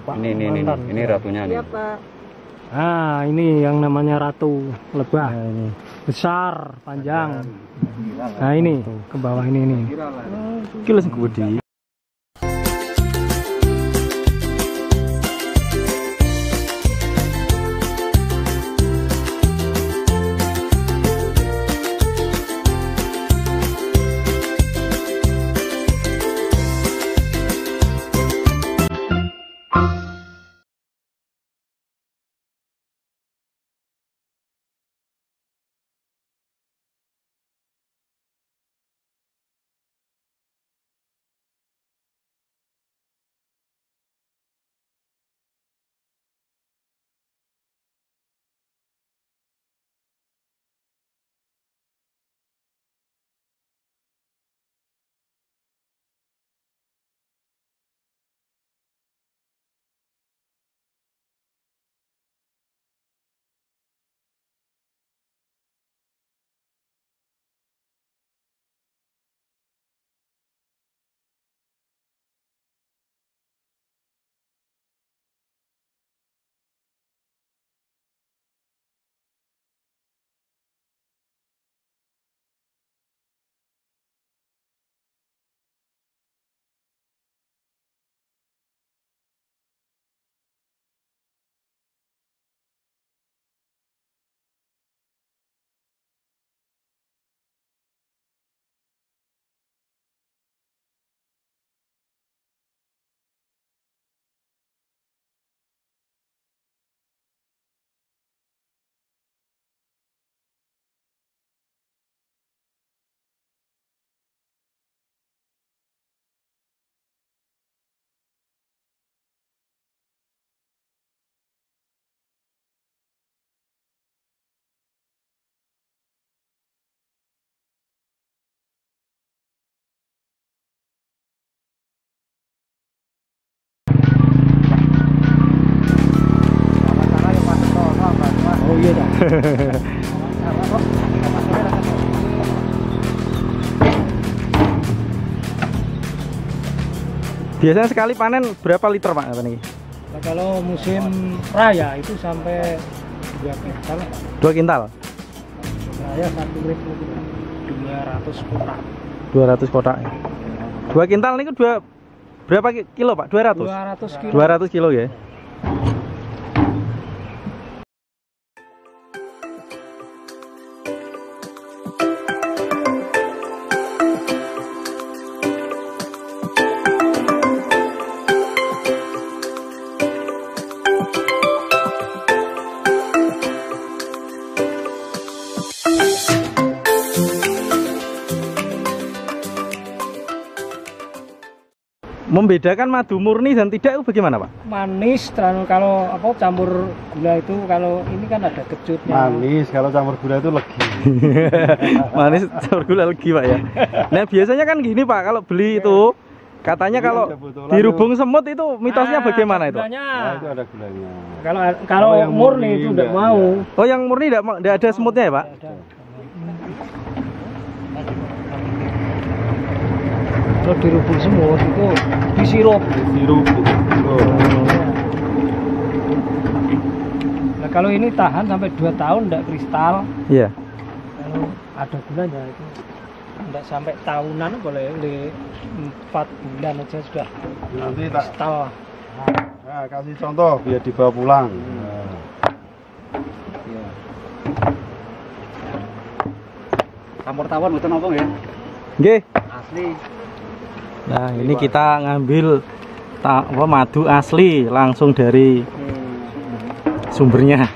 Pak. Ini ratunya nih. Iya, Pak. Nah, ini yang namanya ratu lebah. Ini besar, panjang. Nah, ini ke bawah ini. Kilo segede. Oh iya dah. Biasanya sekali panen berapa liter Pak? Nih? Nah, kalau musim raya itu sampai 2 kintal. 2 kintal? Raya 1 liter 200 kotak. 200 kotak. 2 kintal ini berapa kilo Pak? 200? 200 kilo. 200 kilo ya. Membedakan madu murni dan tidak itu bagaimana Pak? Manis, kalau apa campur gula itu, kalau ini kan ada kecutnya. Manis, kalau campur gula itu legi. Manis campur gula legi Pak ya. Nah biasanya kan gini Pak, kalau beli itu katanya kalau dirubung semut itu mitosnya bagaimana itu? Nah, itu ada gulanya. Kalau yang murni itu tidak mau. Oh yang murni tidak ada semutnya ya Pak? Kalau dirubung semut itu disirup. Nah, kalau ini tahan sampai 2 tahun tidak kristal. Iya. Kalau ada gulanya itu tidak sampai tahunan, boleh 4 bulan aja sudah Nanti tak kristal. Nah, kasih contoh biar dibawa pulang. Campur tawon mboten apa nggih? Nggih. Asli. Nah ini kita ngambil madu asli langsung dari sumbernya.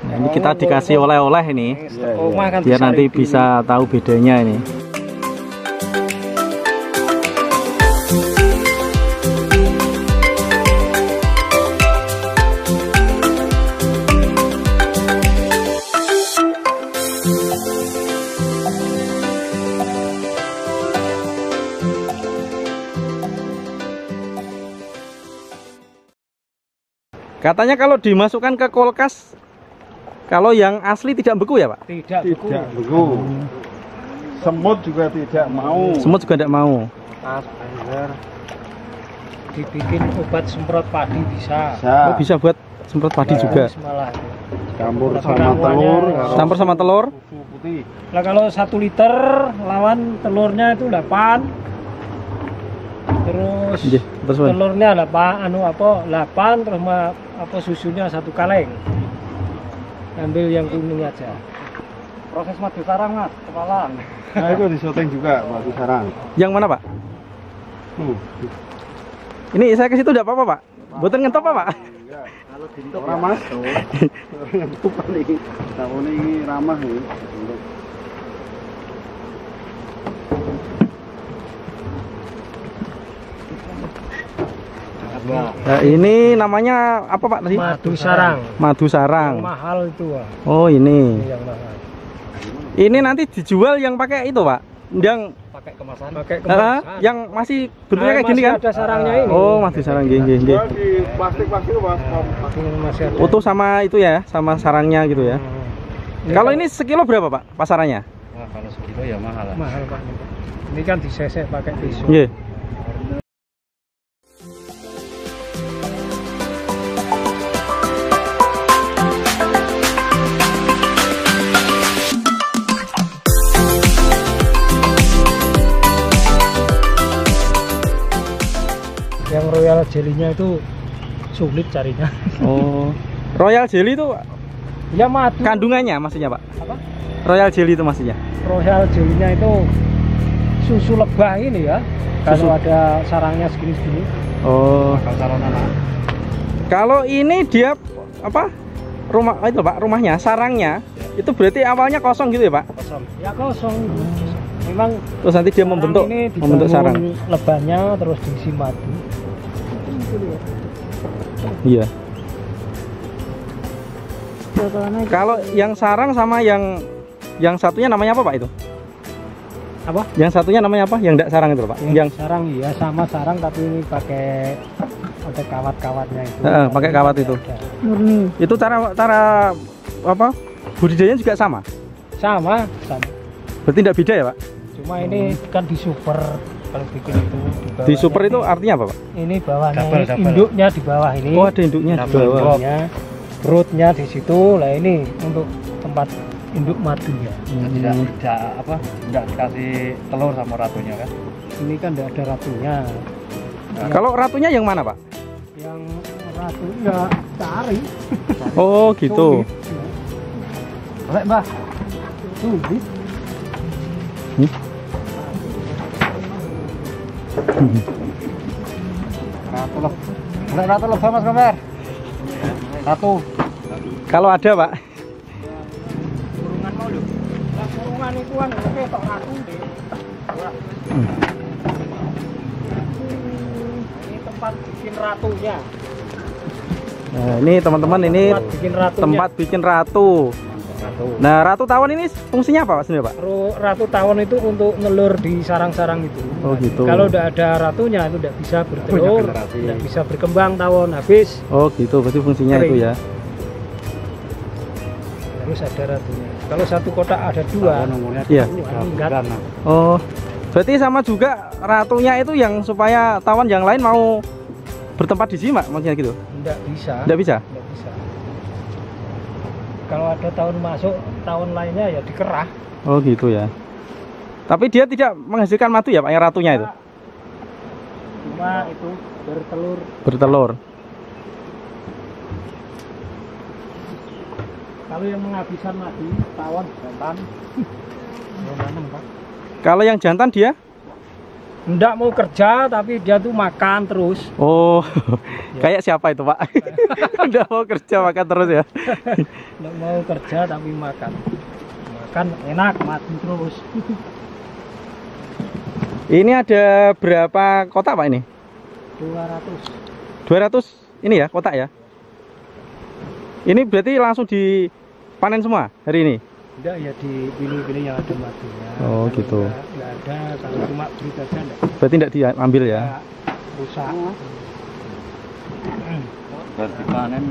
Nah ini kita dikasih oleh-oleh ini biar nanti bisa tahu bedanya ini. Katanya kalau dimasukkan ke kulkas, kalau yang asli tidak beku ya Pak? Tidak beku. Semut juga tidak mau. Semut juga tidak mau. dibikin obat semprot padi bisa. Oh, bisa buat semprot padi juga. Malah. Campur sama telur. Campur sama telur. Susu putih. Nah kalau 1 liter lawan telurnya itu 8. Terus Iya, terus Pak. telurnya 8 terus susunya 1 kaleng. Ambil yang kuning aja. Proses madu sarang mas, kepala. Nah itu di syuting juga madu sarang. Yang mana Pak? Ini saya ke situ tidak apa-apa Pak? Buatan ngentop apa Pak? Kalau dintok ya mas. Ngentop nih. Tahun ini ramah nih. Nah, ini namanya apa Pak tadi? Madu sarang. Madu sarang. Yang mahal itu Pak. Oh ini. Ini yang mahal. Ini nanti dijual yang pakai itu Pak? Yang Pakai kemasan. Pakai kemasan. yang masih bentuknya kayak gini masih kan? ada sarangnya ini. Oh madu sarang, gini. Jual di plastik-plastik mas. Ini masih ada. Utuh sama itu ya, sama sarangnya gitu ya. Kalau ini sekilo berapa Pak pasarannya? Wah kalau sekilo ya mahal. Mahal Pak. Ini kan disesek pakai pisau. Iya. Yang royal jelly-nya itu sulit carinya. Oh. Royal jelly itu Ya madu. kandungannya maksudnya Pak? Apa? Royal jelly itu maksudnya? Royal jelly-nya itu susu lebah ini ya. Susu. Kalau ada sarangnya segini-segini. Oh. Kalau anak. Kalau ini dia apa? Rumah itu Pak, rumahnya, sarangnya itu berarti awalnya kosong gitu ya Pak? Kosong. Ya kosong. Memang Terus nanti dia membentuk ini membentuk sarang. dibangun lebahnya terus diisi madu. Iya. Kalau yang sarang sama yang satunya namanya apa Pak itu? Apa? Yang satunya namanya apa? Yang enggak sarang itu Pak? Yang sarang ya sama sarang tapi ini pakai ada kawat-kawatnya itu. pakai kawat itu. Murni. Itu cara apa? Budidayanya juga sama? Sama. Berarti tidak beda ya Pak? Cuma ini kan di super kalau bikin itu Di super itu artinya apa Pak? ini bawahnya Double. induknya di bawah ini. Oh ada induknya di bawah. Induknya, perutnya di situ. Lah ini untuk tempat induk madunya. Tidak dikasih telur sama ratunya kan? Ini kan tidak ada ratunya. Kalau ratunya yang mana Pak? Yang ratu ya cari. Oh gitu. Boleh mbak? Sulit. Ratu lebah mas Kamer. Ratu. Kalau ada Pak? Kurungan mau lho. Lah kurungan itu kan ketok ratu deh. Ini tempat bikin ratunya. Nah, ini teman-teman ini Tempat bikin ratunya. tempat bikin ratu. Nah ratu tawon ini fungsinya apa Pak sebenarnya Pak? Ratu tawon itu untuk ngelur di sarang-sarang itu. Oh gitu. Kalau udah ada ratunya itu tidak bisa bertelur, tidak bisa berkembang tawon habis. Oh gitu, berarti fungsinya Kering. itu ya. Harus ada ratunya. Kalau satu kotak ada dua. Iya. Enggak. Oh, berarti sama juga ratunya itu yang supaya tawon yang lain mau bertempat di sini Pak, maksudnya gitu? Enggak bisa. Tidak bisa? Enggak bisa. Kalau ada tawon masuk, tawon lainnya ya dikerah. Oh gitu ya. Tapi dia tidak menghasilkan madu ya Pak, yang ratunya itu? Cuma itu bertelur. Bertelur. Kalau yang menghabiskan madu, tawon jantan. Pak. Kalau yang jantan dia? Enggak mau kerja tapi dia tuh makan terus. Oh, kayak siapa itu Pak? Udah mau kerja makan terus ya? Enggak mau kerja tapi makan. Makan enak, madu terus. Ini ada berapa kotak Pak ini? 200. 200 ini ya kotak ya? Ini berarti langsung dipanen semua hari ini? Enggak ya dipilih-pilih yang ada madunya. Oh, Kalau gitu. Enggak ada, kalau cuma beli saja enggak. Berarti tidak diambil ya? Rusak. Dan dipanen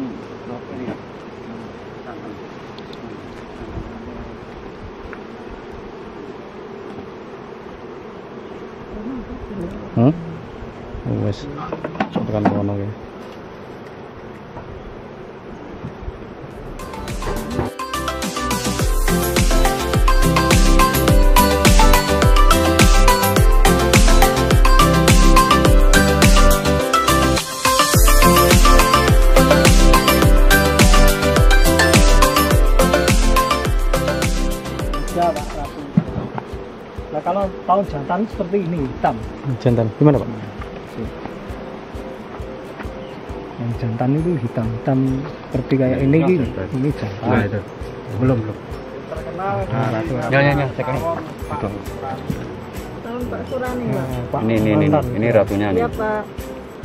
Oh, wes. tekan kono ya. Ya Pak, ratu. Nah kalau tahun jantan seperti ini hitam. Jantan gimana Pak? Yang jantan itu hitam seperti kayak ini gitu. Ini jantan. Nah, itu. Belum. Terkenal. Nah, ratu. Ya, cek ini. Tahun Pak Surani, Pak. Pak, Ini mantan. ini ratunya nih. Iya, Pak.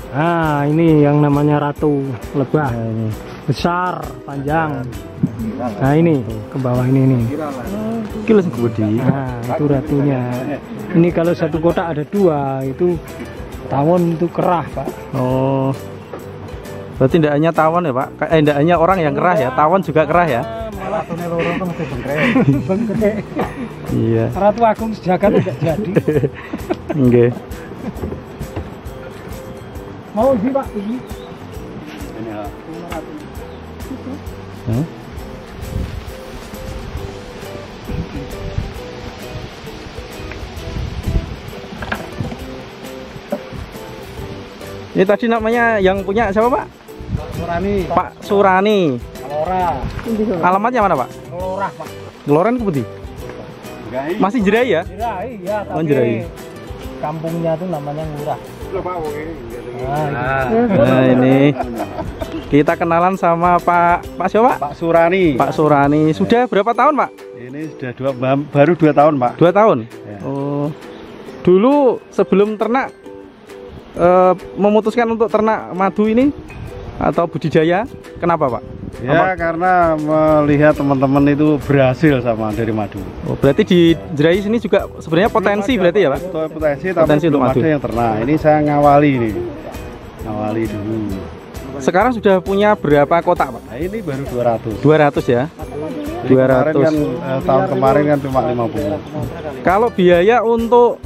Nah, ini yang namanya ratu lebah. Ini besar, panjang. Nah, ini ke bawah ini. Kilo segede. Nah, itu ratunya. Ini kalau satu kotak ada 2, itu tawon itu kerah, Pak. Oh. Berarti tidak hanya tawon ya Pak? Tidak hanya orang yang kerah ya, tawon juga kerah ya? Malah tuh loro tuh mesti bengkek. Iya. Ratu Agung sejagat tidak jadi. Nggih. Mau di Pak ini? Ini ya. Hmm? Ini tadi namanya yang punya siapa Pak? Surani. Pak Surani. Kalora. Alamatnya mana Pak? Kelorah, Pak. Geloran ke Putih. Masih Jerai ya? Jerai, iya, Oh, tapi Jerai. kampungnya tuh namanya Ngurah. Nah ini kita kenalan sama Pak siapa Pak? Pak Surani. Pak Surani. Sudah berapa tahun Pak? Ini sudah baru 2 tahun, Pak. 2 tahun. Ya. Oh. Dulu sebelum ternak memutuskan untuk ternak madu ini atau budidaya, kenapa Pak? Ya, karena melihat teman-teman itu berhasil sama dari madu. Oh, berarti di Jerai sini juga sebenarnya potensi berarti ya Pak? Potensi, tapi Potensi untuk belum madu. ada yang ternak. Ini saya ngawali ini. Ngawali dulu. Sekarang sudah punya berapa kotak Pak? Nah, ini baru 200. 200 ya? Jadi kemarin 200. kan, tahun kemarin kan cuma 50. Kalau biaya untuk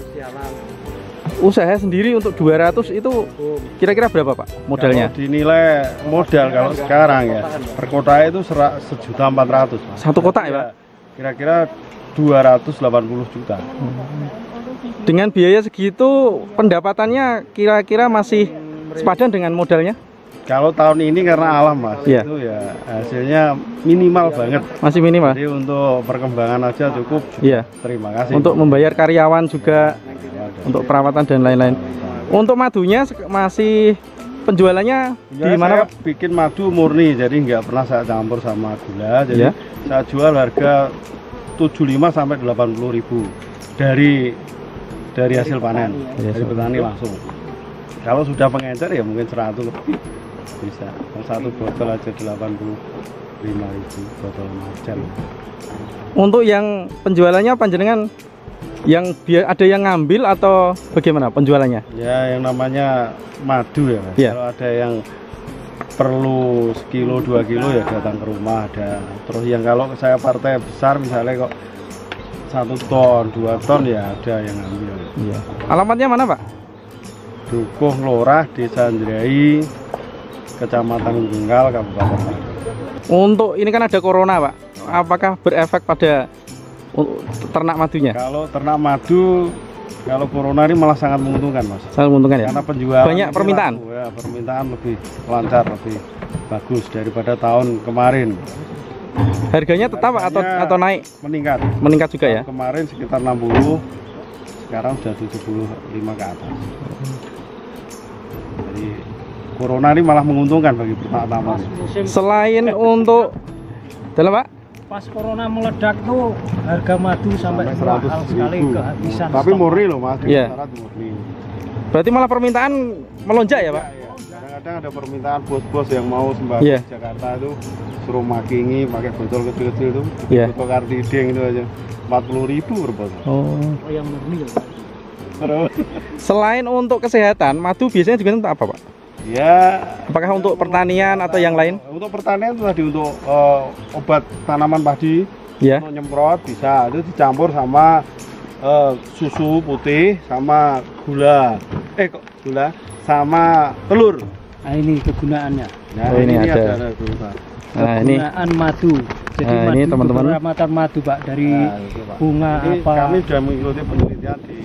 usaha sendiri untuk 200 itu kira-kira berapa Pak modalnya? Kalau dinilai modal kalau sekarang ya per kota itu 1.400.000. Satu kotak ya Pak? Kira-kira 280 juta. Dengan biaya segitu pendapatannya kira-kira masih sepadan dengan modalnya? Kalau tahun ini karena alam Mas, Iya. itu ya hasilnya minimal banget. Masih minimal? Jadi untuk perkembangan aja cukup. Iya. Terima kasih. Untuk membayar karyawan juga, untuk perawatan dan lain-lain. Untuk madunya masih penjualannya Ya, di mana saya Pak? bikin madu murni, jadi nggak pernah saya campur sama gula. Jadi Iya. saya jual harga 75 sampai 80.000 dari hasil panen, Iya, dari petani langsung. Kalau sudah pengencer ya mungkin 100 lebih bisa. Kalau satu botol aja 85.000 botol marjan. Untuk yang penjualannya panjenengan yang ada yang ngambil atau bagaimana penjualannya? Ya yang namanya madu ya Mas. Iya. Kalau ada yang perlu sekilo 2 kilo ya datang ke rumah ada. Terus yang kalau saya partai besar misalnya kok 1 ton 2 ton ya ada yang ngambil. Iya. Alamatnya mana Pak? Dukuh Lurah Desa Jerai Kecamatan Tunggal Kabupaten Malang. Untuk ini kan ada corona Pak, apakah berefek pada ternak madunya? Kalau ternak madu kalau corona ini malah sangat menguntungkan Mas. Sangat menguntungkan ya? Karena penjualan Banyak ini permintaan? laku, ya, permintaan lebih lancar, lebih bagus daripada tahun kemarin. Harganya tetap atau naik? Meningkat. Meningkat juga ya? Kemarin sekitar 60, sekarang sudah 75 ke atas. Jadi corona ini malah menguntungkan bagi peternak mas. Selain untuk dalam Pak? Pas corona meledak tuh harga madu sampai mahal sekali, kehabisan. Tapi stok. murni loh mas. Iya. Syarat murni. Berarti malah permintaan melonjak ya Pak? Iya. Kadang-kadang ada permintaan bos-bos yang mau sembako Iya. di Jakarta itu suruh makingi pakai botol kecil-kecil itu, Iya. botol kartideng itu aja 40.000 per botol. Oh. Oh, yang murni loh. Terus, Selain untuk kesehatan, madu biasanya juga untuk apa Pak? ya Apakah untuk pertanian atau yang lain? untuk pertanian itu tadi untuk obat tanaman padi, Ya. untuk nyemprot bisa, itu dicampur sama susu putih sama gula, sama telur. Nah, ini kegunaannya. Nah, Oh, ini ada. dulu, Pak. Nah, ini Kegunaan madu. Jadi Nah, madu ini teman-teman. beberapa madu Pak dari Nah, itu, Pak. bunga Ini apa. kami sudah mengikuti penelitian di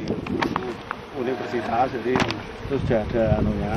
universitas, jadi terus sudah ada anunya.